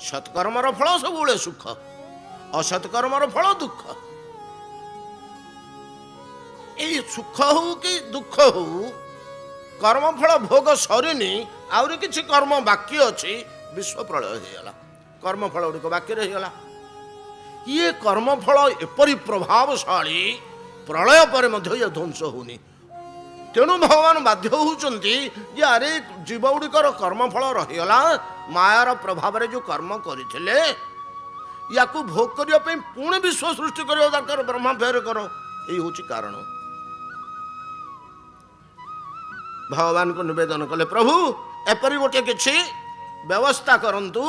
ସତ୍କର୍ମର ଫଳ ସବୁବେଳେ ସୁଖ, ଅସତ୍କର୍ମର ଫଳ ଦୁଃଖ। ଏଇ ସୁଖ ହଉ କି ଦୁଃଖ ହଉ, କର୍ମଫଳ ଭୋଗ ସରିନି, ଆହୁରି କିଛି କର୍ମ ବାକି ଅଛି, ବିଶ୍ୱ ପ୍ରଳୟ ହେଇଗଲା, କର୍ମଫଳ ଗୁଡ଼ିକ ବାକି ରହିଗଲା। ଇଏ କର୍ମଫଳ ଏପରି ପ୍ରଭାବଶାଳୀ, ପ୍ରଳୟ ପରେ ମଧ୍ୟ ଇଏ ଧ୍ୱଂସ ହେଉନି। ତେଣୁ ଭଗବାନ ବାଧ୍ୟ ହେଉଛନ୍ତି ଯେ ଆରେ ଜୀବ ଗୁଡ଼ିକର କର୍ମଫଳ ରହିଗଲା, ମାୟାର ପ୍ରଭାବରେ ଯେଉଁ କର୍ମ କରିଥିଲେ ୟାକୁ ଭୋଗ କରିବା ପାଇଁ ପୁଣି ବିଶ୍ୱ ସୃଷ୍ଟି କରିବା ଦରକାର, ବ୍ରହ୍ମା ଫେର କର। ଏଇ ହେଉଛି କାରଣ। ଭଗବାନଙ୍କୁ ନିବେଦନ କଲେ, ପ୍ରଭୁ ଏପରି ଗୋଟିଏ କିଛି ବ୍ୟବସ୍ଥା କରନ୍ତୁ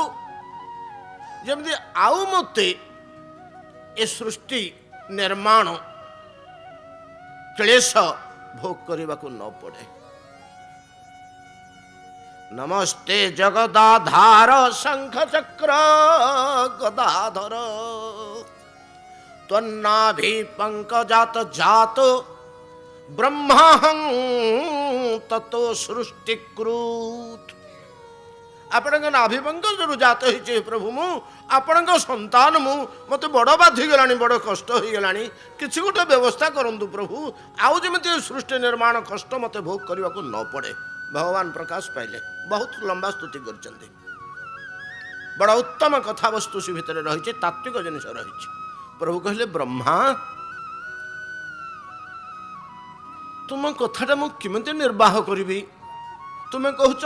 ଯେମିତି ଆଉ ମୋତେ ଏ ସୃଷ୍ଟି ନିର୍ମାଣ କ୍ଲେଶ ଭୋଗ କରିବାକୁ ନ ପଡ଼େ। ନମସ୍ତେ ଜଗଦାଧାର ଶଙ୍ଖ ଚକ୍ର ଗଦାଧର ତ୍ୱନ୍ନାଭି ପଙ୍କଜାତ ଜାତ ବ୍ରହ୍ମାହଂ ତତୋ ସୃଷ୍ଟିକୃତ। ଆପଣଙ୍କ ନାଭିପଙ୍କଜରୁ ଜାତ ହେଇଛି ପ୍ରଭୁ, ମୁଁ ଆପଣଙ୍କ ସନ୍ତାନ, ମୋତେ ବଡ଼ ବାଧିଗଲାଣି, ବଡ଼ କଷ୍ଟ ହେଇଗଲାଣି, କିଛି ଗୋଟେ ବ୍ୟବସ୍ଥା କରନ୍ତୁ ପ୍ରଭୁ, ଆଉ ଯେମିତି ସୃଷ୍ଟି ନିର୍ମାଣ କଷ୍ଟ ମୋତେ ଭୋଗ କରିବାକୁ ନ ପଡ଼େ। ଭଗବାନ ପ୍ରକାଶ ପାଇଲେ, ବହୁତ ଲମ୍ବା ସ୍ତୁତି କରିଛନ୍ତି, ବଡ଼ ଉତ୍ତମ କଥାବସ୍ତୁ ସେ ଭିତରେ ରହିଛି, ତାତ୍ତ୍ୱିକ ଜିନିଷ ରହିଛି। ପ୍ରଭୁ କହିଲେ, ବ୍ରହ୍ମା ତୁମ କଥାଟା ମୁଁ କେମିତି ନିର୍ବାହ କରିବି? ତୁମେ କହୁଛ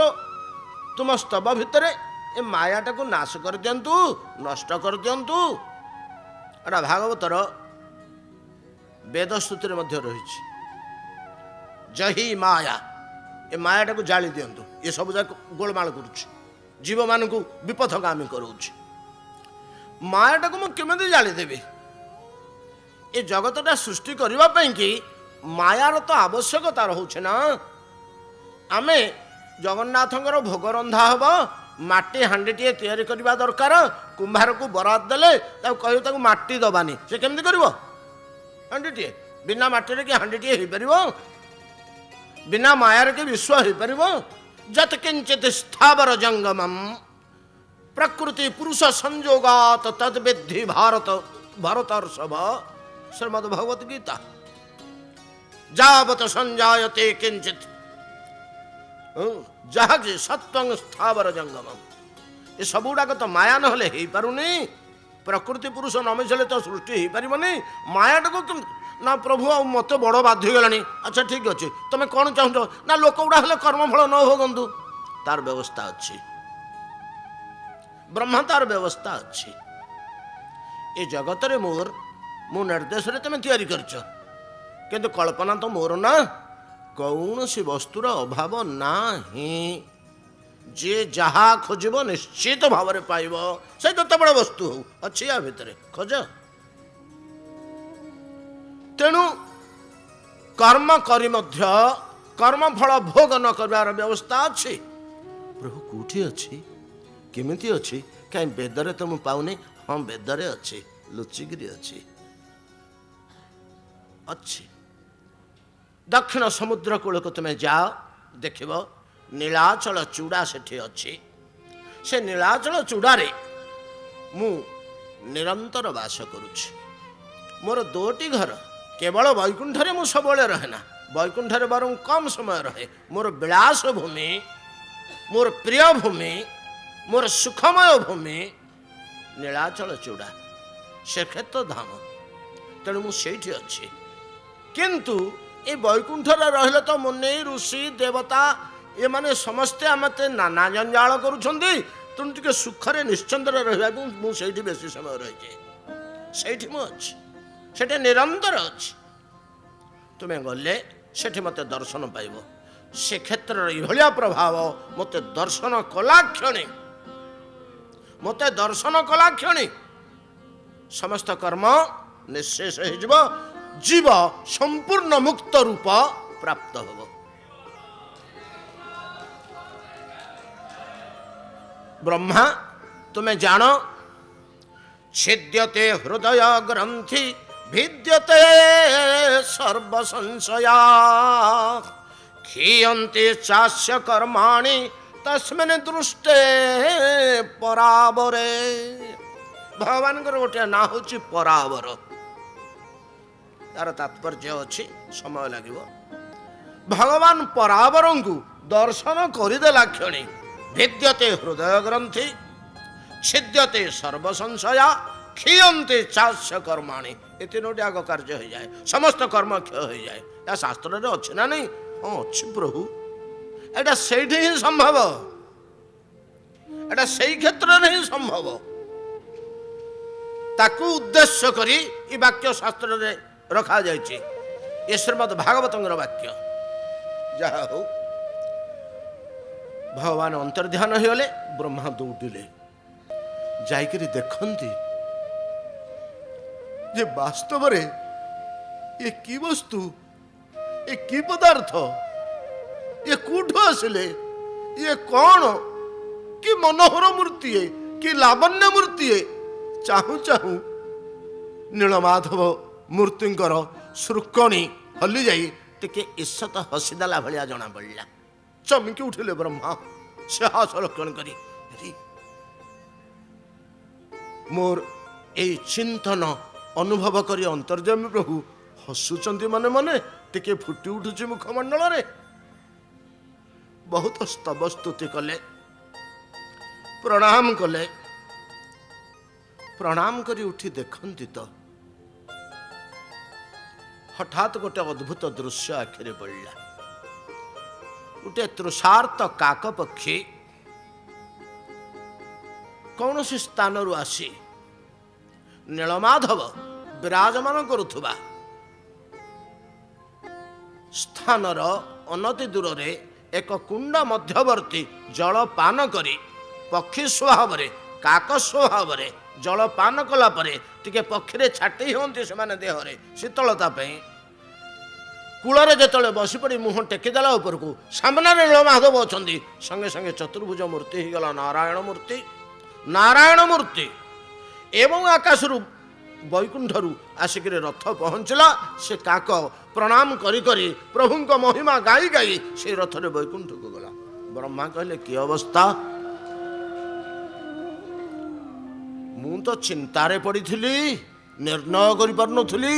ତୁମ ସ୍ତବ ଭିତରେ ଏ ମାୟାଟାକୁ ନାଶ କରିଦିଅନ୍ତୁ, ନଷ୍ଟ କରିଦିଅନ୍ତୁ। ଏଟା ଭାଗବତର ବେଦସ୍ତୁତିରେ ମଧ୍ୟ ରହିଛି। ଜହି ମାୟା, ଏ ମାୟାଟାକୁ ଜାଳି ଦିଅନ୍ତୁ, ଏ ସବୁ ଯାକ ଗୋଳମାଳ କରୁଛି, ଜୀବମାନଙ୍କୁ ବିପଥଗାମୀ କରାଉଛି। ମାୟାଟାକୁ ମୁଁ କେମିତି ଜାଳିଦେବି? ଏ ଜଗତଟା ସୃଷ୍ଟି କରିବା ପାଇଁକି ମାୟାର ତ ଆବଶ୍ୟକତା ରହୁଛି ନା। ଆମେ ଜଗନ୍ନାଥଙ୍କର ଭୋଗ ରନ୍ଧା ହେବ, ମାଟି ହାଣ୍ଡିଟିଏ ତିଆରି କରିବା ଦରକାର, କୁମ୍ଭାରକୁ ବରାଦ ଦେଲେ ତାକୁ କହିବ ତାକୁ ମାଟି ଦେବାନି, ସେ କେମିତି କରିବ? ହାଣ୍ଡିଟିଏ ବିନା ମାଟିରେ କି ହାଣ୍ଡିଟିଏ ହେଇପାରିବ? ବିନା ମାୟାରେ କି ବିଶ୍ୱ ହେଇପାରିବ? ଯତ୍ କିଞ୍ଚିତ୍ ସ୍ଥାବର ଜଙ୍ଗମମ୍ ପ୍ରକୃତି ପୁରୁଷ ସଂଯୋଗାତ୍ ତଦ୍ ବିଦ୍ଧି ଭାରତ ଭରତର୍ଷଭ। ଶ୍ରୀମଦ୍ ଭଗବତ୍ ଗୀତା। ଯାବତ୍ ସଞ୍ଜାୟତେ କିଞ୍ଚିତ୍ ଯାହାକି ସତ୍ୱଂ ସ୍ଥାବର ଜଙ୍ଗମମ୍। ଏ ସବୁଗୁଡ଼ାକ ତ ମାୟା ନହେଲେ ହେଇପାରୁନି। ପ୍ରକୃତି ପୁରୁଷ ନ ମିଶିଲେ ତ ସୃଷ୍ଟି ହେଇପାରିବନି। ମାୟାଟାକୁ କେମିତି? ନା ପ୍ରଭୁ ଆଉ ମୋତେ ବଡ଼ ବାଧ୍ୟ ହେଇଗଲାଣି। ଆଚ୍ଛା ଠିକ୍ ଅଛି, ତୁମେ କ'ଣ ଚାହୁଁଛ? ନା ଲୋକ ଗୁଡ଼ା ହେଲେ କର୍ମଫଳ ନ ଭୋଗନ୍ତୁ। ତାର ବ୍ୟବସ୍ଥା ଅଛି, ବ୍ରହ୍ମା ତାର ବ୍ୟବସ୍ଥା ଅଛି। ଏ ଜଗତରେ ମୋ ନିର୍ଦ୍ଦେଶରେ ତୁମେ ତିଆରି କରିଛ, କିନ୍ତୁ କଳ୍ପନା ତ ମୋର ନା। କୌଣସି ବସ୍ତୁର ଅଭାବ ନାହିଁ। ଯିଏ ଯାହା ଖୋଜିବ ନିଶ୍ଚିତ ଭାବରେ ପାଇବ, ସେ ଯେତେ ବଡ଼ ବସ୍ତୁ ହଉ ଅଛି ୟା ଭିତରେ, ଖୋଜ। ତେଣୁ କର୍ମ କରି ମଧ୍ୟ କର୍ମଫଳ ଭୋଗ ନ କରିବାର ବ୍ୟବସ୍ଥା ଅଛି। ପ୍ରଭୁ କୋଉଠି ଅଛି, କେମିତି ଅଛି? କାହିଁ ବେଦରେ ତ ମୁଁ ପାଉନି। ହଁ, ବେଦରେ ଅଛି, ଲୁଚିକିରି ଅଛି। ଅଛି ଦକ୍ଷିଣ ସମୁଦ୍ର କୂଳକୁ ତୁମେ ଯାଅ, ଦେଖିବ ନୀଳାଚଳ ଚୂଡ଼ା ସେଠି ଅଛି। ସେ ନୀଳାଚଳ ଚୂଡ଼ାରେ ମୁଁ ନିରନ୍ତର ବାସ କରୁଛି। ମୋର 2ଟି ଘର। କେବଳ ବୈକୁଣ୍ଠରେ ମୁଁ ସବୁବେଳେ ରହେ ନା, ବୈକୁଣ୍ଠରେ ବରଂ କମ୍ ସମୟ ରହେ। ମୋର ବିଳାସ ଭୂମି, ମୋର ପ୍ରିୟ ଭୂମି, ମୋର ସୁଖମୟ ଭୂମି ନୀଳାଚଳ ଚୂଡ଼ା, ଶ୍ରୀକ୍ଷେତ୍ର ଧାମ। ତେଣୁ ମୁଁ ସେଇଠି ଅଛି। କିନ୍ତୁ ଏ ବୈକୁଣ୍ଠରେ ରହିଲେ ତ ମୁନି ଋଷି ଦେବତା ଏମାନେ ସମସ୍ତେ ମୋତେ ନାନା ଜଞ୍ଜାଳ କରୁଛନ୍ତି। ତେଣୁ ଟିକେ ସୁଖରେ ନିଶ୍ଚିନ୍ତରେ ରହିବାକୁ ମୁଁ ସେଇଠି ବେଶୀ ସମୟ ରହିଯାଏ। ସେଇଠି ମୁଁ ଅଛି, ସେଠି ନିରନ୍ତର ଅଛି। ତୁମେ ଗଲେ ସେଠି ମୋତେ ଦର୍ଶନ ପାଇବ। ସେ କ୍ଷେତ୍ରରେ ଏଭଳିଆ ପ୍ରଭାବ ମୋତେ ଦର୍ଶନ କଲା କ୍ଷଣି ସମସ୍ତ କର୍ମ ନିଃଶେଷ ହେଇଯିବ, ଜୀବ ସମ୍ପୂର୍ଣ୍ଣ ମୁକ୍ତ ରୂପ ପ୍ରାପ୍ତ ହେବ। ବ୍ରହ୍ମା ତୁମେ ଜାଣ, ଛିଦ୍ୟତେ ହୃଦୟ ଗ୍ରନ୍ଥି ଭିଦ୍ୟତେ ସର୍ବ ସଂଶୟା କ୍ଷୀୟନ୍ତେ ଚାସ୍ୟ କର୍ମାଣି तस्मिन् दृष्टे परावरे भगवान गोटे ना हूँ परावर तार तात्पर्य अच्छी समय लगे भगवान परावर को दर्शन करदेला क्षणी भिद्यते हृदय ग्रंथि छिद्यते सर्वसंशया क्षीयते चास्य कर्माणि ये तीनोटी आग कार्य हो जाए समस्त कर्म क्षय हो जाए या शास्त्र में अच्छी ना नहीं हाँ अच्छी प्रभु एटा सेठी ही संभव एटा सही क्षेत्र में ही संभव ताकू उद्देश्य करी ये वाक्य शास्त्र में रखा जाइए ये श्रीमद् भागवत वाक्य जहा हो भगवान अंतर्ध्यान होगले ब्रह्मा दौड़िले जाइकरी देखती जे वास्तव रे ये की वस्तु ये की पदार्थ ये कूठू आसिले ये कौन कि मनोहर मूर्ति है कि लावण्य मूर्ति है चाहू चाहू नीलमाधव मूर्तिंकर श्रुकणी हली जाई टिके ईशत हसीदेला भलिया जना पड़ा चमकी उठिले ब्रह्मा से हास लक्षण करी मोर ए चिंतन अनुभव करी अंतर्जामी प्रभु हसुचंती मने मने टिके फुटी उठुची मुखमंडल रे बहुत स्तव स्तुति कले प्रणाम कले प्रणाम करी उठी देखंती तो हठात गोटे अद्भुत दृश्य आखिरे पड़ा गोटे तृषार्त काक पक्षी कौन सी स्थान आसी नीलमाधव विराजमान करुवा स्थानर अनति दूर रे एक कुंड मध्यवर्ती जल पान करी पक्षी स्वभाव काक स्वभाव जल पान कला परे टिके पक्षी छाटी होती से देहरे शीतलता कूलरे जो बसी पड़ी मुह टेकीदेला उपरकू सामने नीलमाधव अच्छा संगे संगे चतुर्भुज मूर्ति हो गला नारायण मूर्ति एवं आकाशरू वैकुंठरू आसिक रथ पहुँचला से काक प्रणाम करी करी प्रभु महिमा गाई गाई से रथ रे वैकुंठ को गला ब्रह्मा कहले कि अवस्था मु तो चिंतारे पड़ी निर्णय करि पारुनथुली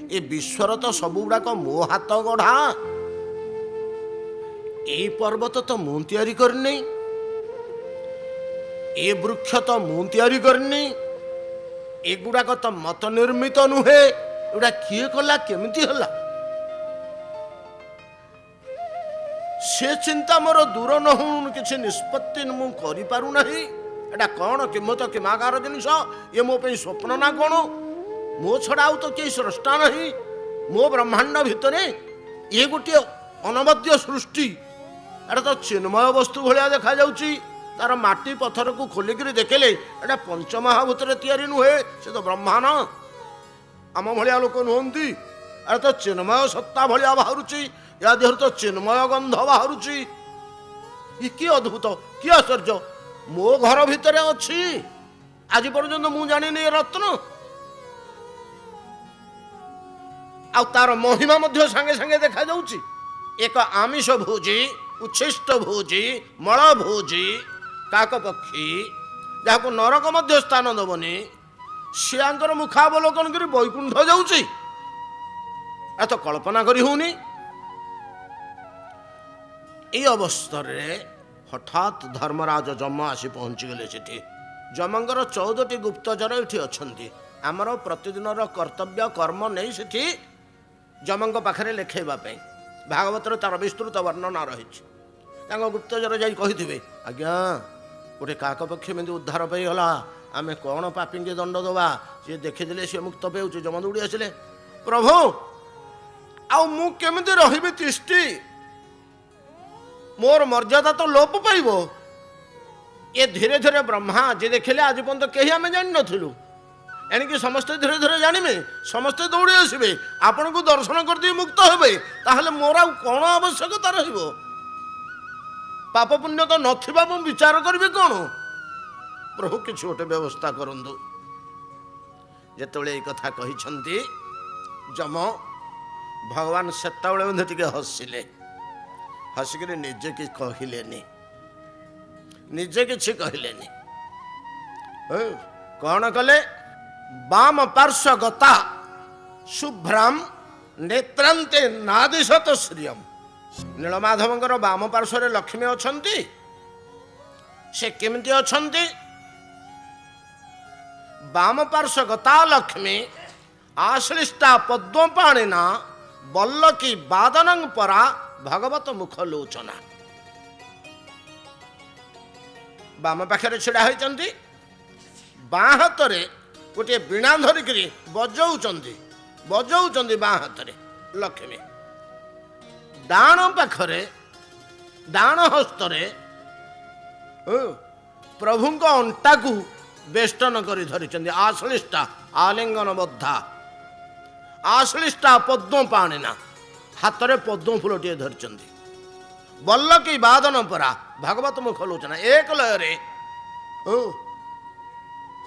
ए विश्वर तो सबु गुड़ाक मो हाथ गढ़ा ए पर्वत तो मु तैयारी करनी ए वृक्ष तो मु तैयारी करनी एगुड़ाक तो मत निर्मित नुहे एगुड़ा किए कला केमिति हला से चिंता मोर दूर न हो किसी निष्पत्ति मु करि पारु नाही एटा कौन किमत किमाकार जिनिस ये मो पे स्वप्न ना कौन मो छड़ा आउ तो किए स्रष्टा नहीं मो ब्रह्मांड भितर ये गोटे अनवद्य सृष्टि एटा तो चिन्मय वस्तु भाया देखा जाउची तार माटी पत्थर को खोलिकी देखले एटा पंचमहाभूतर तैयारी नुहे से तो ब्रह्मा न आम भाया लोक नुहति एटा तो चिन्मय सत्ता भाया बाहरुची या देहर तो चिन्मय गंध बाहरुची ये कि अद्भुत कि आश्चर्य मो घर भितर अच्छी आज पर्यंत मु जानी रत्न आ तार महिमा मध्य संगे संगे देखा जाउची एक आमिष भोजी उच्छिष्ट भोजी मल भोजी काक पक्षी जहाँ नरक मध्य स्थान दबनी सियांकर मुखावलोकन करी वैकुंठ जाउची आ तो कल्पना करी होनी ये अवस्था हठात धर्मराज जम आसी पहुँची गले सेठी जमंगर 14टी गुप्तचर ये अच्छा आमर प्रतिदिन कर्तव्य कर्म नहीं सेठी जमंग पाखे लिखेवाई भागवतर तार विस्तृत वर्णना रही गुप्तचर जाई कही आज्ञा गोटे काक पक्षी में उद्धार पाईगला आम कौन पापी के दंड दबा सी देखीदे सी मुक्त पाऊँ जम दौड़ी आसिले प्रभु आमि रही तिष्टि मोर मर्यादा तो लोप पाइब ये धीरे धीरे ब्रह्मा जी देखिले आज पर्यंत कहीं आम जान नु एणिकी समस्ते धीरे धीरे जानवे समस्ते दौड़ी आसबे आपण को दर्शन करदे मुक्त हे ताहले मोर आ कौन आवश्यकता रही पाप पुण्य तो नथिबा मु विचार करी कौन प्रभु किसी गोटे व्यवस्था करंतु जेतबेले ए कथा कहिसंती जम भगवान सेतबेले टिके हसिले हसिक निजे कि कहलेनी ନିଜେ କିଛି କହିଲେନି। କ'ଣ କଲେ? ବାମ ପାର୍ଶ୍ୱ ଗତା ଶୁଭ୍ରାମ ନେତ୍ରାନ୍ତେ ନାଦିଶତ ଶ୍ରିୟମ୍। ନୀଳମାଧବଙ୍କର ବାମ ପାର୍ଶ୍ୱରେ ଲକ୍ଷ୍ମୀ ଅଛନ୍ତି। ସେ କେମିତି ଅଛନ୍ତି? ବାମ ପାର୍ଶ୍ୱ ଗତା ଲକ୍ଷ୍ମୀ ଆଶ୍ଳିଷ୍ଟା ପଦ୍ମପାଣିନା ବଲ୍ଲକୀ ବାଦନଂ ପରା ଭଗବତ ମୁଖ ଲୋଚନା। ବାମ ପାଖରେ ଛିଡ଼ା ହୋଇଛନ୍ତି, ବାଁ ହାତରେ ଗୋଟିଏ ବୀଣା ଧରିକିରି ବଜଉଛନ୍ତି ବାଁ ହାତରେ ଲକ୍ଷ୍ମୀ। ଡାହାଣ ପାଖରେ ଡାହାଣ ହସ୍ତରେ ପ୍ରଭୁଙ୍କ ଅଣ୍ଟାକୁ ବେଷ୍ଟନ କରି ଧରିଛନ୍ତି। ଆଶ୍ଳିଷ୍ଟା ଆଲିଙ୍ଗନ ବଦ୍ଧା ଆଶ୍ଳିଷ୍ଟା ପଦ୍ମପାଣିନା, ହାତରେ ପଦ୍ମ ଫୁଲଟିଏ ଧରିଛନ୍ତି। ବଲ୍ଲକୀ ବାଦନ ପରା ଭାଗବତ ମୁଖ ଲୋଚନା। ଏକ ଲୟରେ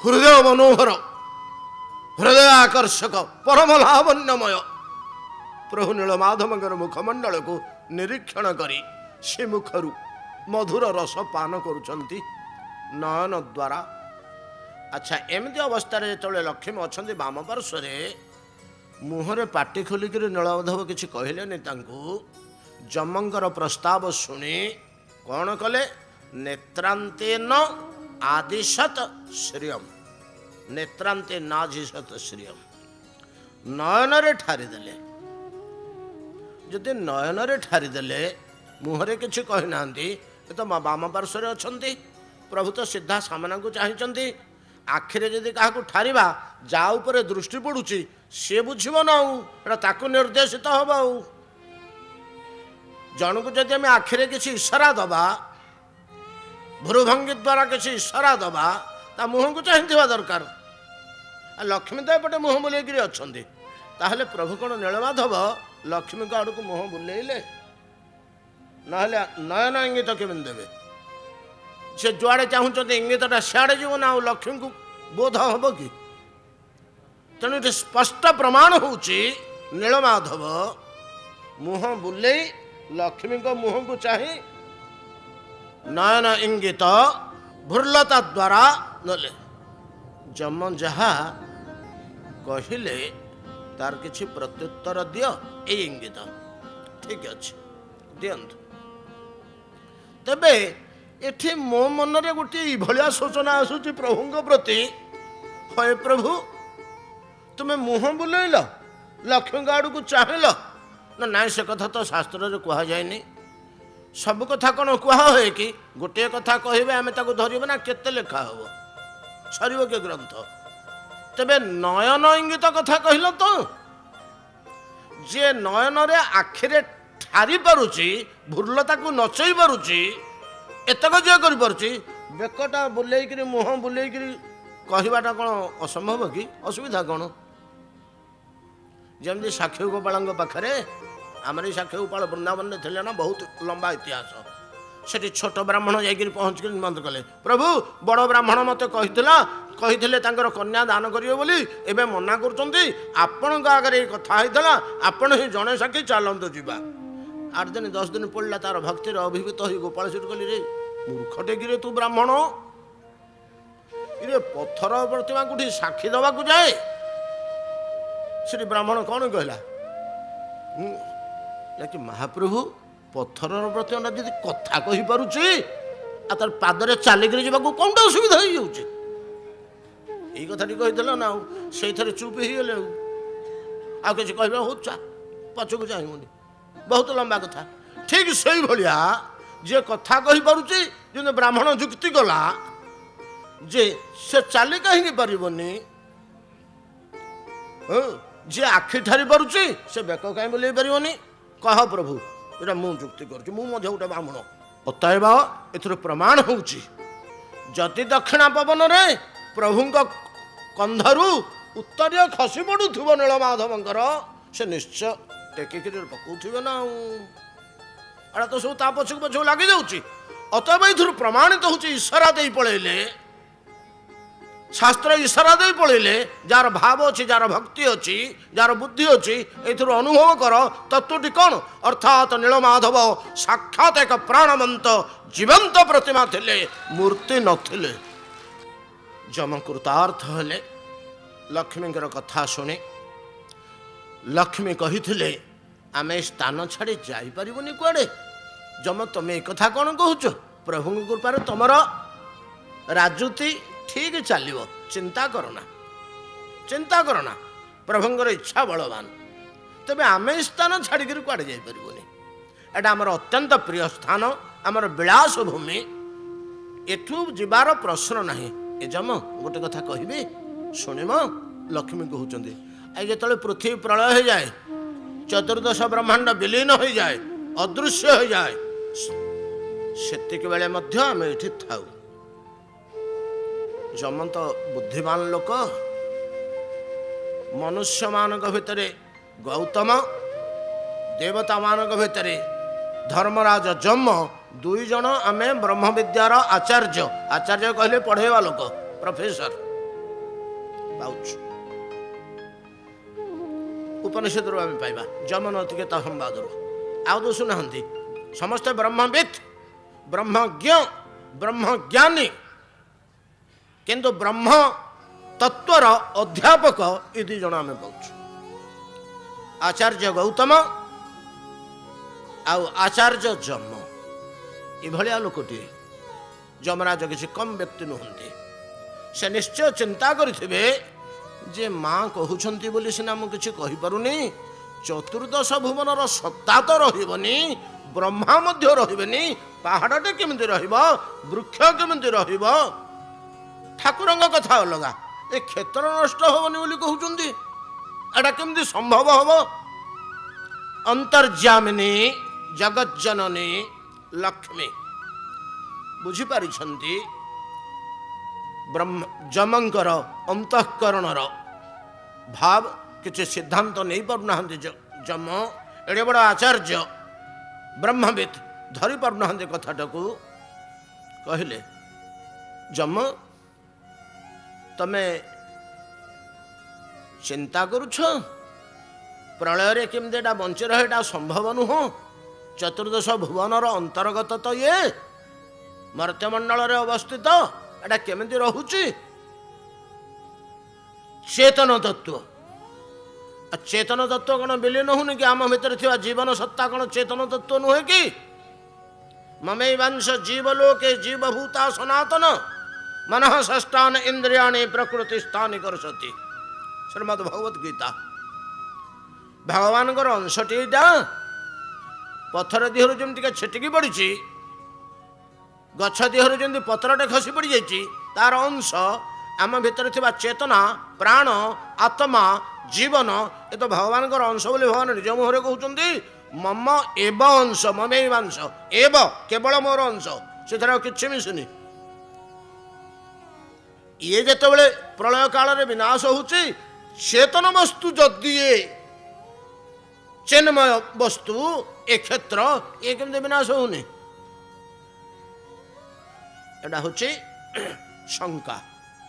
ହୃଦୟ ମନୋହର, ହୃଦୟ ଆକର୍ଷକ, ପରମ ଲାବଣ୍ୟମୟ ପ୍ରଭୁ ନୀଳମାଧବଙ୍କର ମୁଖମଣ୍ଡଳକୁ ନିରୀକ୍ଷଣ କରି ସେ ମୁଖରୁ ମଧୁର ରସ ପାନ କରୁଛନ୍ତି ନୟନ ଦ୍ୱାରା। ଆଚ୍ଛା, ଏମିତି ଅବସ୍ଥାରେ ଯେତେବେଳେ ଲକ୍ଷ୍ମୀ ଅଛନ୍ତି ବାମ ପାର୍ଶ୍ୱରେ, ମୁହଁରେ ପାଟି ଖୋଲିକିରି ନୀଳମାଧବ କିଛି କହିଲେନି ତାଙ୍କୁ। ଯମଙ୍କର ପ୍ରସ୍ତାବ ଶୁଣି କ'ଣ କଲେ? ନେତ୍ରାନ୍ତେନ ଆଦିଶତ ଶ୍ରିୟମ୍, ନେତ୍ରାନ୍ତେ ନାଜିଶତ ଶ୍ରିୟମ୍, ନୟନରେ ଠାରିଦେଲେ। ଯଦି ନୟନରେ ଠାରିଦେଲେ, ମୁହଁରେ କିଛି କହିନାହାନ୍ତି, ଏ ତ ବାମ ପାର୍ଶ୍ୱରେ ଅଛନ୍ତି, ପ୍ରଭୁ ତ ସିଧା ସାମନାକୁ ଚାହିଁଛନ୍ତି। ଆଖିରେ ଯଦି କାହାକୁ ଠାରିବା, ଯା ଉପରେ ଦୃଷ୍ଟି ପଡ଼ୁଛି ସିଏ ବୁଝିବ ନା, ଆଉ ଏଟା ତାକୁ ନିର୍ଦ୍ଦେଶିତ ହବ। ଆଉ ଜଣକୁ ଯଦି ଆମେ ଆଖିରେ କିଛି ଇସାରା ଦେବା, ଭ୍ରୁଭଙ୍ଗୀ ଦ୍ୱାରା କିଛି ଇସାରା ଦେବା, ତା ମୁହଁକୁ ଚାହିଁଥିବା ଦରକାର। ଆଉ ଲକ୍ଷ୍ମୀ ତ ଏପଟେ ମୁହଁ ବୁଲେଇକିରି ଅଛନ୍ତି, ତାହେଲେ ପ୍ରଭୁ କ'ଣ ନୀଳମାଧବ ଲକ୍ଷ୍ମୀଙ୍କ ଆଡ଼କୁ ମୁହଁ ବୁଲେଇଲେ? ନହେଲେ ନୟନ ଇଙ୍ଗିତ କେମିତି ଦେବେ? ସେ ଯୁଆଡ଼େ ଚାହୁଁଛନ୍ତି ଇଙ୍ଗିତଟା ସିଆଡ଼େ ଯିବ ନା, ଆଉ ଲକ୍ଷ୍ମୀଙ୍କୁ ବୋଧ ହବ କି? ତେଣୁ ଏଠି ସ୍ପଷ୍ଟ ପ୍ରମାଣ ହେଉଛି ନୀଳମାଧବ ମୁହଁ ବୁଲେଇ ଲକ୍ଷ୍ମୀଙ୍କ ମୁହଁକୁ ଚାହିଁ ନୟନ ଇଙ୍ଗିତ ଭୃଲତା ଦ୍ୱାରା ନେଲେ। ଯମ ଯାହା କହିଲେ ତାର କିଛି ପ୍ରତ୍ୟୁତ୍ତର ଦିଅ, ଏଇ ଇଙ୍ଗିତ। ଠିକ ଅଛି, ଦିଅନ୍ତୁ। ତେବେ ଏଠି ମୋ ମନରେ ଗୋଟିଏ ଏଇଭଳିଆ ସୂଚନା ଆସୁଛି ପ୍ରଭୁଙ୍କ ପ୍ରତି, ହଏ ପ୍ରଭୁ ତୁମେ ମୁହଁ ବୁଲେଇଲ, ଲକ୍ଷ୍ମୀଙ୍କ ଆଡ଼କୁ ଚାହିଁଲ ନା? ନାଇଁ, ସେ କଥା ତ ଶାସ୍ତ୍ରରେ କୁହାଯାଇନି। ସବୁ କଥା କ'ଣ କୁହା ହୁଏ କି? ଗୋଟିଏ କଥା କହିବେ ଆମେ ତାକୁ ଧରିବ ନା? କେତେ ଲେଖା ହବ, ସରିବ କି ଗ୍ରନ୍ଥ? ତେବେ ନୟନ ଇଙ୍ଗିତ କଥା କହିଲ ତ, ଯିଏ ନୟନରେ ଆଖିରେ ଠାରି ପାରୁଛି, ଭୃଲତାକୁ ନଚେଇ ପାରୁଛି, ଏତକ ଯିଏ କରିପାରୁଛି, ବେକଟା ବୁଲେଇକିରି ମୁହଁ ବୁଲେଇକିରି କହିବାଟା କ'ଣ ଅସମ୍ଭବ କି? ଅସୁବିଧା କ'ଣ? ଯେମିତି ସାକ୍ଷୀ ଗୋପାଳଙ୍କ ପାଖରେ, ଆମର ଏଇ ସାକ୍ଷୀ ଗୋପାଳ ବୃନ୍ଦାବନରେ ଥିଲେ ନା, ବହୁତ ଲମ୍ବା ଇତିହାସ। ସେଠି ଛୋଟ ବ୍ରାହ୍ମଣ ଯାଇକିରି ପହଞ୍ଚିକିରି ନିମନ୍ତ୍ରଣ କଲେ, ପ୍ରଭୁ ବଡ଼ ବ୍ରାହ୍ମଣ ମୋତେ କହିଥିଲେ ତାଙ୍କର କନ୍ୟା ଦାନ କରିବେ ବୋଲି, ଏବେ ମନା କରୁଛନ୍ତି। ଆପଣଙ୍କ ଆଗରେ ଏଇ କଥା ହେଇଥିଲା, ଆପଣ ହିଁ ଜଣେ ସାକ୍ଷୀ, ଚାଲନ୍ତୁ ଯିବା। 8 ଦିନ 10 ଦିନ ପଡ଼ିଲା, ତାର ଭକ୍ତିରେ ଅଭିଭୂତ ହୋଇ ଗୋପାଳ ସେଠି କହିଲେ, ରେ ମୂର୍ଖଟେ କିରେ ତୁ ବ୍ରାହ୍ମଣ, ଇରେ ପଥର ପ୍ରତିମା କୋଉଠି ସାକ୍ଷୀ ଦେବାକୁ ଯାଏ? ସେଠି ବ୍ରାହ୍ମଣ କ'ଣ କହିଲା କି, ମହାପ୍ରଭୁ ପଥରର ପ୍ରତିମା ଯଦି କଥା କହିପାରୁଛି, ଆଉ ତାର ପାଦରେ ଚାଲିକିରି ଯିବାକୁ କ'ଣଟା ଅସୁବିଧା ହେଇଯାଉଛି? ଏଇ କଥାଟି କହିଦେଲ ନା, ଆଉ ସେଇଥିରେ ଚୁପ୍ ହେଇଗଲେ। ଆଉ କିଛି କହିବା, ହଉ ଚା ପଛକୁ ଚାହିଁବୁନି, ବହୁତ ଲମ୍ବା କଥା। ଠିକ ସେଇଭଳିଆ ଯିଏ କଥା କହିପାରୁଛି, ଯେମିତି ବ୍ରାହ୍ମଣ ଯୁକ୍ତି କଲା ଯେ ସେ ଚାଲି କାହିଁକି ପାରିବନି, ଯିଏ ଆଖି ଠାରି ପାରୁଛି ସେ ବେକ କାହିଁ ବୁଲେଇ ପାରିବନି? କହ ପ୍ରଭୁ, ଏଇଟା ମୁଁ ଯୁକ୍ତି କରୁଛି, ମୁଁ ମଧ୍ୟ ଗୋଟେ ବ୍ରାହ୍ମଣ। ଅତଏବ ଏଥିରୁ ପ୍ରମାଣ ହେଉଛି, ଯଦି ଦକ୍ଷିଣା ପବନରେ ପ୍ରଭୁଙ୍କ କନ୍ଧରୁ ଉତ୍ତରୀୟ ଖସି ପଡ଼ୁଥିବ ନୀଳମାଧବଙ୍କର, ସେ ନିଶ୍ଚୟ ଟେକିକିରି ପକଉଥିବେ ନା। ଆଉ ଏଇଟା ତ ସବୁ ତା ପଛକୁ ପଛକୁ ଲାଗିଯାଉଛି। ଅତଏବ ଏଥିରୁ ପ୍ରମାଣିତ ହେଉଛି, ଇଶାରା ଦେଇ ପଳେଇଲେ शास्त्र इशारा दे पड़े जार भाव अच्छी जार भक्ति अच्छी जार बुद्धि अच्छी एथुर अनुभव कर तत्वटी कौन अर्थात नीलमाधव साक्षात एक प्राणवंत जीवंत प्रतिमा थिले मूर्ति नथिले। जम कृतार्थ हेले लक्ष्मी कथा शुणी लक्ष्मी कही आमे स्थान छाड़ी जापरबुनि कुआडे। जम तुम एक कथा कौन कहूच प्रभु कृपार तुमर राजुति ठीक चलो चिंता करना प्रभुंर इच्छा बलवान तेरे आम स्थान छाड़ी कुआडे जापरबुनि। एटा आमर अत्यंत प्रिय स्थान आमर विलास भूमि एठू जीवार प्रश्न नहीं। ए जम गोटे कथा कहबी शुणिम लक्ष्मी कहते आज जो पृथ्वी प्रलय हो जाए चतुर्दश ब्रह्मांड विलीन हो जाए अदृश्य हो जाए सेतिक बेले मध्य आम ये थाऊ। जम तो बुद्धिमान लोक मनुष्य मान भितर गौतम देवता मान भितर धर्मराज जम दुई जन आमे ब्रह्म विद्यार आचार्य आचार्य कहले पढ़ेवा लोक प्रोफेसर पाउच उपनिषद आम पाइबा जम नचिकेता संवादर आउ तो शुना समस्ते ब्रह्मविद ब्रह्मज्ञ ब्रह्मज्ञानी किंतु ब्रह्म तत्वर अध्यापक ये दुई जन आम पाउच आचार्य गौतम आचार्य जम इभलिया लोकटी जमराज किसी कम व्यक्ति नुहंती से निश्चय चिंता करिथिबे जे माँ कहउछंती बोली सिना मु किछि कहि पारुनी चतुर्दश भुवनर सत्ता तो रहिबनी ब्रह्मा मध्य रहिबनी पहाड़टे केमिति रहिब वृक्ष केमिति रहिब ठाकुरंग कथा अलगा ए क्षेत्र नष्ट होबनी बोली कहउछंती एटा केमिति संभव हबो। अंतर्जामिनी जगत जननी लक्ष्मी बुझी पारिछंती ब्रह्म जमंकर अंतःकरणर भाव किसी सिद्धांत नहीं पारना जम एड़े बड़ आचार्य ब्रह्मविद धरी पारना कथाटा को कहले जम तमे चिंता करुछ प्रलय रे केमती एटा बंची रहा संभव नुह चतुर्दश भुवनर अंतर्गत तो ये मर्त्यमंडल अवस्थित एटा केमिति रहुची चेतन तत्व चेतन तत्व कौन विलीन होनी कि आम भीतर थिबा जीवन सत्ता कौन चेतन तत्व नुहे कि ममैवांश जीवलोके जीवभूता सनातन मनः षष्ठान इंद्रियाणि प्रकृति स्थानी करसति श्रीमद् भगवत गीता भगवान अंशटी पथर देहर जमी छिटिकी पड़ी गछ देहर जमी पत्रटे खसी पड़ जाइए तार अंश आम भीतर थिबा चेतना प्राण आत्मा जीवन ये तो भगवान अंश बोली भगवान निज मुहर कहते मम एव अंश ममैवांश एव केवल मोर अंश से कि मिशुनी ये जिते प्रलय काल विनाश होची चेतन वस्तु जदि चिन्मय वस्तु ए क्षेत्र ये केमती विनाश होनी एटा हूँ शंका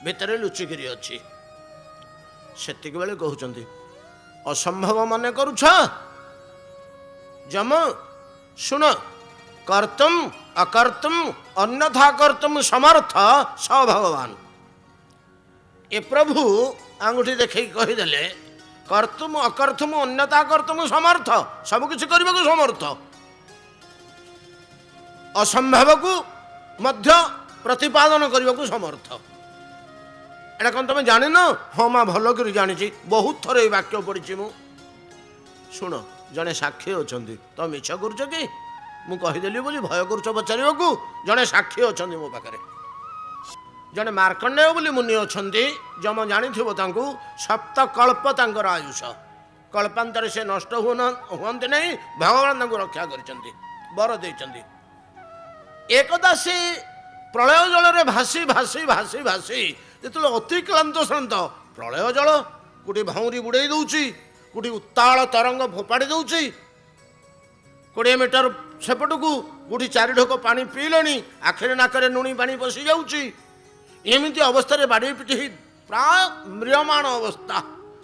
भितर लुचिकी अच्छी सेतिक बेले कहते असंभव मन करुछ जम शुण कर्तुम अकर्तुम अन्यथा कर्तुम समर्थ स भगवान ए प्रभु आंगुठी देखे कहीदेले कर्तुम अकर्तुम अन्यथा कर्तुम समर्थ सबकिछि करने को समर्थ असंभव को मध्य प्रतिपादन करने को समर्थ एटा कौन तुम जान हाँ माँ भल कर जानी बहुत थर ये वाक्य पढ़ी मु शुण जड़े साक्षी अच्छा तुम मिछ कर कि मुझेदेली बोली भय कर पचार को जड़े साक्षी अच्छा मो पाखे जड़े मार्कंडेय बोली मुनि अच्छा जम जानी सप्तकल्प तांकर आयुष कल्पांतर से नष्ट हुए नहीं भगवान रक्षा कर बर दे एकदा से प्रलय जल भासी भासी भासी भासी जो अति क्लांत श्रांत प्रलय जल कोटी भौरी बुड़े दौची कोटी उत्ताल तरंग फोपाड़ी दौची 20 मीटर सेपट को कोटी 4 ढोक पानी पीले आखिरी नाकरे नुणी पानी पशि जाऊँगी ଏମିତି ଅବସ୍ଥାରେ ବାଡ଼େଇ ପିଟି ହେଇ ପ୍ରାୟ ମ୍ରିୟମାଣ ଅବସ୍ଥା,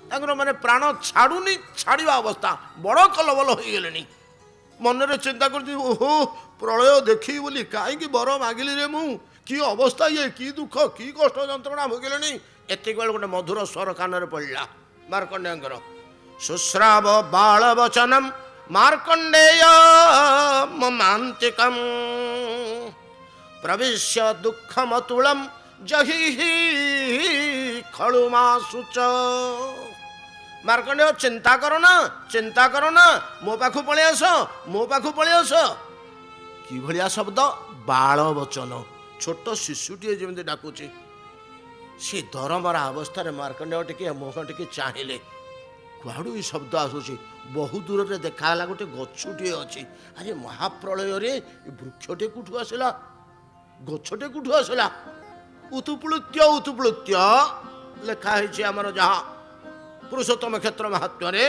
ତାଙ୍କର ମାନେ ପ୍ରାଣ ଛାଡ଼ୁନି, ଛାଡ଼ିବା ଅବସ୍ଥା, ବଡ଼ କଲବଲ ହୋଇଗଲେଣି। ମନରେ ଚିନ୍ତା କରୁଛି, ଓହୋ ପ୍ରଳୟ ଦେଖିବି ବୋଲି କାହିଁକି ବର ମାଗିଲି ରେ ମୁଁ, କି ଅବସ୍ଥା ଇଏ, କି ଦୁଃଖ, କି କଷ୍ଟ ଯନ୍ତ୍ରଣା ଭୋଗିଲେଣି। ଏତିକିବେଳେ ଗୋଟେ ମଧୁର ସ୍ୱର କାନରେ ପଡ଼ିଲା ମାର୍କଣ୍ଡେୟଙ୍କର। ଶୁଶ୍ରାବ ବାଳ ବଚନମ ମାର୍କଣ୍ଡେୟ ମମାନ୍ତିକମ୍ ପ୍ରବିଶ୍ୟ ଦୁଃଖମତୁଳମ୍ ଜହି ଖଳୁମାସୁଚ। ମାର୍କଣ୍ଡେୟ ଚିନ୍ତା କର ନା, ଚିନ୍ତା କର ନା, ମୋ ପାଖକୁ ପଳେଇ ଆସ, ମୋ ପାଖକୁ ପଳେଇ ଆସ। କିଭଳିଆ ଶବ୍ଦ, ବାଳ ବଚନ, ଛୋଟ ଶିଶୁଟିଏ ଯେମିତି ଡାକୁଛି। ସେ ଦରମରା ଅବସ୍ଥାରେ ମାର୍କଣ୍ଡେୟ ଟିକେ ମୁହଁ ଟିକେ ଚାହିଁଲେ, କୁଆଡ଼ୁ ଏ ଶବ୍ଦ ଆସୁଛି। ବହୁ ଦୂରରେ ଦେଖାହେଲା ଗୋଟେ ଗଛଟିଏ ଅଛି। ଆରେ ମହାପ୍ରଳୟରେ ଏ ବୃକ୍ଷଟେ କୋଉଠୁ ଆସିଲା, ଗଛଟେ କୋଉଠୁ ଆସିଲା। ଉତୁପ୍ଳୁତ୍ୟ ଉତୁପ୍ଳୁତ୍ୟ ଲେଖା ହେଇଛି ଆମର ଯାହା ପୁରୁଷୋତ୍ତମ କ୍ଷେତ୍ର ମାହାତ୍ମ୍ୟରେ।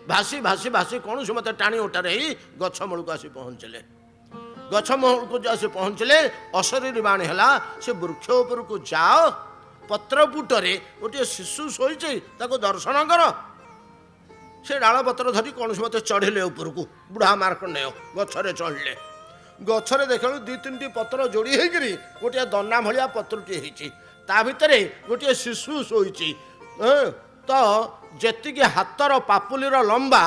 ଭାସି ଭାସି ଭାସି କୌଣସି ମତେ ଟାଣି ଓଟାରେ ହେଇ ଗଛ ମୂଳକୁ ଆସି ପହଞ୍ଚିଲେ। ଗଛ ମୂଳକୁ ଆସି ପହଞ୍ଚିଲେ, ଅଶରୀରୀ ବାଣୀ ହେଲା, ସେ ବୃକ୍ଷ ଉପରକୁ ଯାଅ, ପତ୍ରପୁଟରେ ଗୋଟିଏ ଶିଶୁ ଶୋଇଛି, ତାକୁ ଦର୍ଶନ କର। ସେ ଡାଳପତ୍ର ଧରି କୌଣସି ମତେ ଚଢ଼ିଲେ ଉପରକୁ। ବୁଢ଼ା ମାର୍କଣ୍ଡେୟ ଗଛରେ ଚଢ଼ିଲେ। ଗଛରେ ଦେଖିଲୁ ଦୁଇ ତିନିଟି ପତ୍ର ଯୋଡ଼ି ହେଇକିରି ଗୋଟିଏ ଦନା ଭଳିଆ ପତ୍ରଟିଏ ହେଇଛି, ତା ଭିତରେ ଗୋଟିଏ ଶିଶୁ ଶୋଇଛି। ତ ଯେତିକି ହାତର ପାପୁଲିର ଲମ୍ବା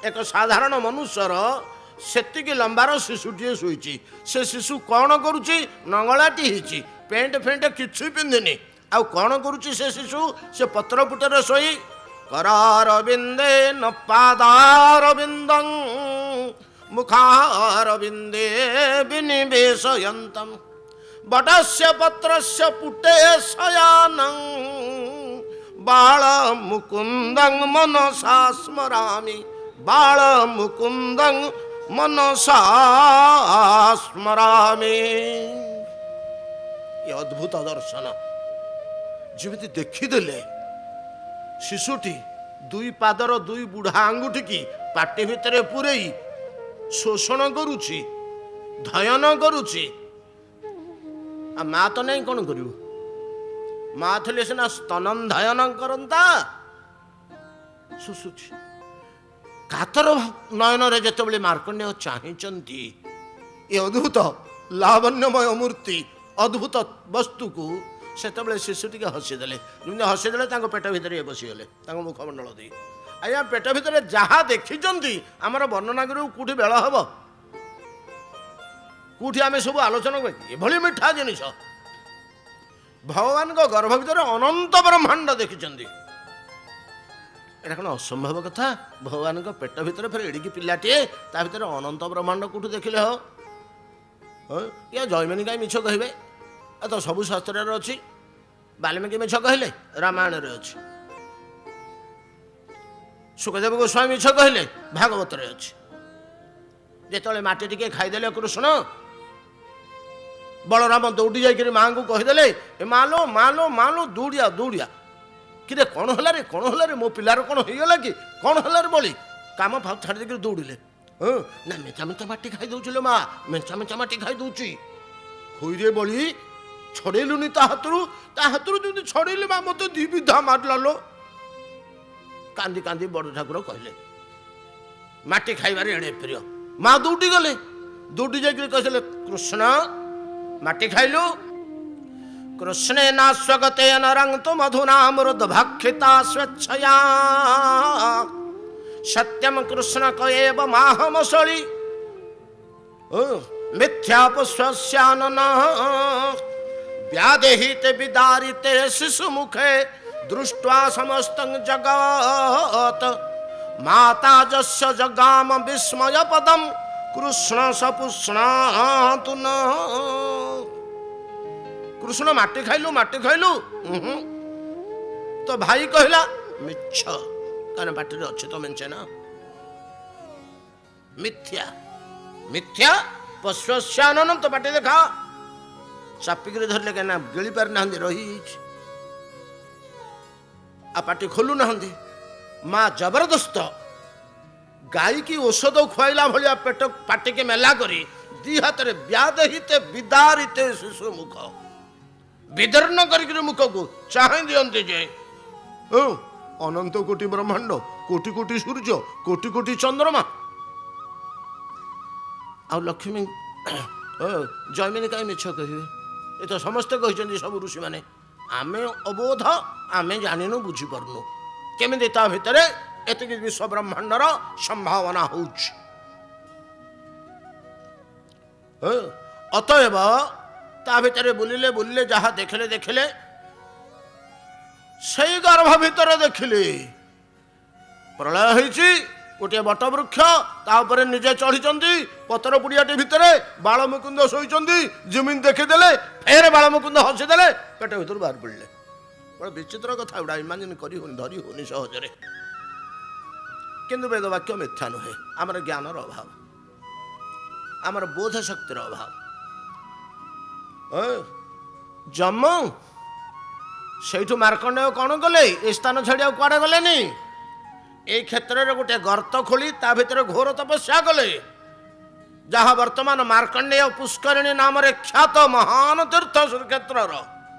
ଏକ ସାଧାରଣ ମନୁଷ୍ୟର, ସେତିକି ଲମ୍ବାର ଶିଶୁଟିଏ ଶୋଇଛି। ସେ ଶିଶୁ କ'ଣ କରୁଛି, ନଙ୍ଗଳାଟି ହେଇଛି, ପେଣ୍ଟ ଫେଣ୍ଟ କିଛି ପିନ୍ଧିନି। ଆଉ କ'ଣ କରୁଛି ସେ ଶିଶୁ, ସେ ପତ୍ରପୁଟରେ ଶୋଇ କରାରବିନ୍ଦେ ନ ପାଦାରବିନ୍ଦଂ ମୁଖାରବିନ୍ଦେ ବିନିବେଶୟନ୍ତଂ ବଟସ୍ୟ ପତ୍ରସ୍ୟ ପୁଟେ ଶୟାନଂ ବାଳ ମୁକୁନ୍ଦଂ ମନସା ସ୍ମରାମି ବାଳ ମୁକୁନ୍ଦଂ ମନସା ସ୍ମରାମି। ଏ ଅଦ୍ଭୁତ ଦର୍ଶନ ଯେମିତି ଦେଖିଦେଲେ। ଶିଶୁଟି ଦୁଇ ପାଦର ଦୁଇ ବୁଢ଼ା ଆଙ୍ଗୁଠିକି ପାଟି ଭିତରେ ପୂରେଇ ଶୋଷଣ କରୁଛି, ଧୟନ କରୁଛି। ଆଉ ମା ତ ନାଇଁ, କ'ଣ କରିବ? ମା ଥିଲେ ସିନା ସ୍ତନନ୍ଧୟନ କରନ୍ତା। ଶୋଷୁଛି। କାତର ନୟନରେ ଯେତେବେଳେ ମାର୍କଣ୍ଡେୟ ଚାହିଁଛନ୍ତି ଏ ଅଦ୍ଭୁତ ଲାବଣ୍ୟମୟ ମୂର୍ତ୍ତି, ଅଦ୍ଭୁତ ବସ୍ତୁକୁ, ସେତେବେଳେ ଶିଶୁ ଟିକେ ହସିଦେଲେ। ଯେମିତି ହସିଦେଲେ ତାଙ୍କ ପେଟ ଭିତରେ ବସିଗଲେ, ତାଙ୍କ ମୁଖମଣ୍ଡଳ ଦେଇ। ଆଜ୍ଞା, ପେଟ ଭିତରେ ଯାହା ଦେଖିଛନ୍ତି ଆମର ବର୍ଣ୍ଣନା କରିବାକୁ କୋଉଠି ବେଳ ହବ, କୋଉଠି ଆମେ ସବୁ ଆଲୋଚନା କରି। ଏଭଳି ମିଠା ଜିନିଷ ଭଗବାନଙ୍କ ଗର୍ଭ ଭିତରେ ଅନନ୍ତ ବ୍ରହ୍ମାଣ୍ଡ ଦେଖିଛନ୍ତି। ଏଇଟା କ'ଣ ଅସମ୍ଭବ କଥା? ଭଗବାନଙ୍କ ପେଟ ଭିତରେ ଫେରେ ଏଡ଼ିକି ପିଲାଟିଏ, ତା ଭିତରେ ଅନନ୍ତ ବ୍ରହ୍ମାଣ୍ଡ କୋଉଠୁ ଦେଖିଲେ ହବ? ଇଏ ଜୈମିନୀ କାହିଁ ମିଛ କହିବେ? ଏ ତ ସବୁ ଶାସ୍ତ୍ରରେ ଅଛି। ବାଲ୍ମୀକି ମିଛ କହିଲେ, ରାମାୟଣରେ ଅଛି। ସୁଖଦେବ ଗୋସ୍ୱାମୀ ମିଛ କହିଲେ, ଭାଗବତରେ ଅଛି। ଯେତେବେଳେ ମାଟି ଟିକେ ଖାଇଦେଲେ କୃଷ୍ଣ, ବଳରାମ ଦୌଡ଼ି ଯାଇକରି ମାଆଙ୍କୁ କହିଦେଲେ, ଏ ମାଲୋ ମାଲୋ ମାଲୋ, ଦୌଡ଼ିଆ ଦୌଡ଼ିଆ। କିରେ କ'ଣ ହେଲା ରେ, କ'ଣ ହେଲା ରେ, ମୋ ପିଲାର କ'ଣ ହେଇଗଲା କି, କ'ଣ ହେଲା ରେ ବଳି? କାମ ଛାଡ଼ି ଦେଇକରି ଦୌଡ଼ିଲେ। ନା ମେଞ୍ଚା ମେଞ୍ଚା ମାଟି ଖାଇ ଦେଉଛି ଲୋ ମା, ମେଞ୍ଚା ମେଞ୍ଚା ମାଟି ଖାଇ ଦେଉଛି। ହୋଇରେ ବଳି, ଛଡ଼େଇଲୁନି ତା ହାତରୁ ଯେମିତି ଛଡ଼େଇଲେ ମା, ମତେ ଦି ବିଧା ମାରିଲା ଲୋ। କାନ୍ଦି କାନ୍ଦି ବଡ଼ ଠାକୁର କହିଲେ, ମାଟି ଖାଇବାରେ ଏଡ଼େ ପ୍ରିୟ। ମା ଦୌଡ଼ି ଗଲେ, ଦୌଡ଼ି ଯାଇକରି କହିଲେ, କୃଷ୍ଣ ମାଟି ଖାଇଲୁ? କୃଷ୍ଣେ ନା ସ୍ୱଗତେ ନରଙ୍ଗତୁ ମଧୁନା ମୃଦ ଭାକ୍ଷିତା ସ୍ୱଚ୍ଛୟା ସତ୍ୟମ କୃଷ୍ଣ କଏବ ମାହମସଳି ମିଥ୍ୟାପସ୍ୟାନନ ବ୍ୟାଦେହିତେ ବିଦାରିତେ ଶିଶୁ ମୁଖେ ଦୃଷ୍ଟ୍वा समस्तं जगत् माता जस्य जगाम विस्मय पदम कृष्ण सपुष्णातु न। कृष्ण माटी खाइलु तो भाई कहला मिछ, कारण बाटी अच्छे तो मेचे ना, मिथ्या मिथ्या पश्वस्यानन तो बाटी देखा चापिक धरले कहीं गिली पार ना रही आ पाटी खोलु ना। माँ जबरदस्त गाई की औषध खुआला भाया पेट पाटी के मेला करी दी हाथ रे ब्यादहिते विदारिते शिशु मुख ବିଦୀର୍ଣ୍ଣ କରିକି ମୁଖକୁ ଚାହିଁ ଦିଅନ୍ତି ଯେ ଅନନ୍ତ କୋଟି ବ୍ରହ୍ମାଣ୍ଡ, କୋଟି କୋଟି ସୂର୍ଯ୍ୟ, କୋଟି କୋଟି ଚନ୍ଦ୍ରମା, ଆଉ ଲକ୍ଷ୍ମୀ ଜୈମିନୀ କାହିଁ ମିଛ କହିବେ? ଏ ତ ସମସ୍ତେ କହିଛନ୍ତି, ସବୁ ଋଷିମାନେ। ଆମେ ଅବୋଧ, ଆମେ ଜାଣିନୁ, ବୁଝିପାରୁନୁ କେମିତି ତା ଭିତରେ ଏତିକି ବିଶ୍ୱ ବ୍ରହ୍ମାଣ୍ଡର ସମ୍ଭାବନା ହଉଛି। ଅତଏବ ତା ଭିତରେ ବୁଲିଲେ ବୁଲିଲେ ଯାହା ଦେଖିଲେ ଦେଖିଲେ, ସେଇ ଗର୍ଭ ଭିତରେ ଦେଖିଲେ ପ୍ରଳୟ ହେଇଛି। ଗୋଟିଏ ବଟ ବୃକ୍ଷ, ତା ଉପରେ ନିଜେ ଚଢ଼ିଛନ୍ତି, ପତର ପୁଡ଼ିଆଟି ଭିତରେ ବାଳମୁକୁନ୍ଦ ଶୋଇଛନ୍ତି। ଯେମିତି ଦେଖିଦେଲେ ଫେର ବାଳମୁକୁନ୍ଦ ହସିଦେଲେ, ପେଟ ଭିତରୁ ବାହାରି ପଡ଼ିଲେ। ବଡ଼ ବିଚିତ୍ର କଥା ଗୁଡ଼ା, ଇମାଜିନ୍ କରି ହଉନି, ଧରି ହଉନି ସହଜରେ। କିନ୍ତୁ ବେଦ ବାକ୍ୟ ମିଥ୍ୟା ନୁହେଁ। ଆମର ଜ୍ଞାନର ଅଭାବ, ଆମର ବୋଧ ଶକ୍ତିର ଅଭାବ। ଯମ ସେଇଠୁ ମାର୍କଣ୍ଡେୟ କ'ଣ କଲେ? ଏ ସ୍ଥାନ ଛାଡ଼ି ଆଉ କୁଆଡ଼େ ଗଲେନି। ଏଇ କ୍ଷେତ୍ରରେ ଗୋଟେ ଗର୍ତ୍ତ ଖୋଳି ତା ଭିତରେ ଘୋର ତପସ୍ୟା କଲେ, ଯାହା ବର୍ତ୍ତମାନ ମାର୍କଣ୍ଡେୟ ପୁଷ୍କରିଣୀ ନାମରେ ଖ୍ୟାତ ମହାନ ତୀର୍ଥ ଶ୍ରୀକ୍ଷେତ୍ରର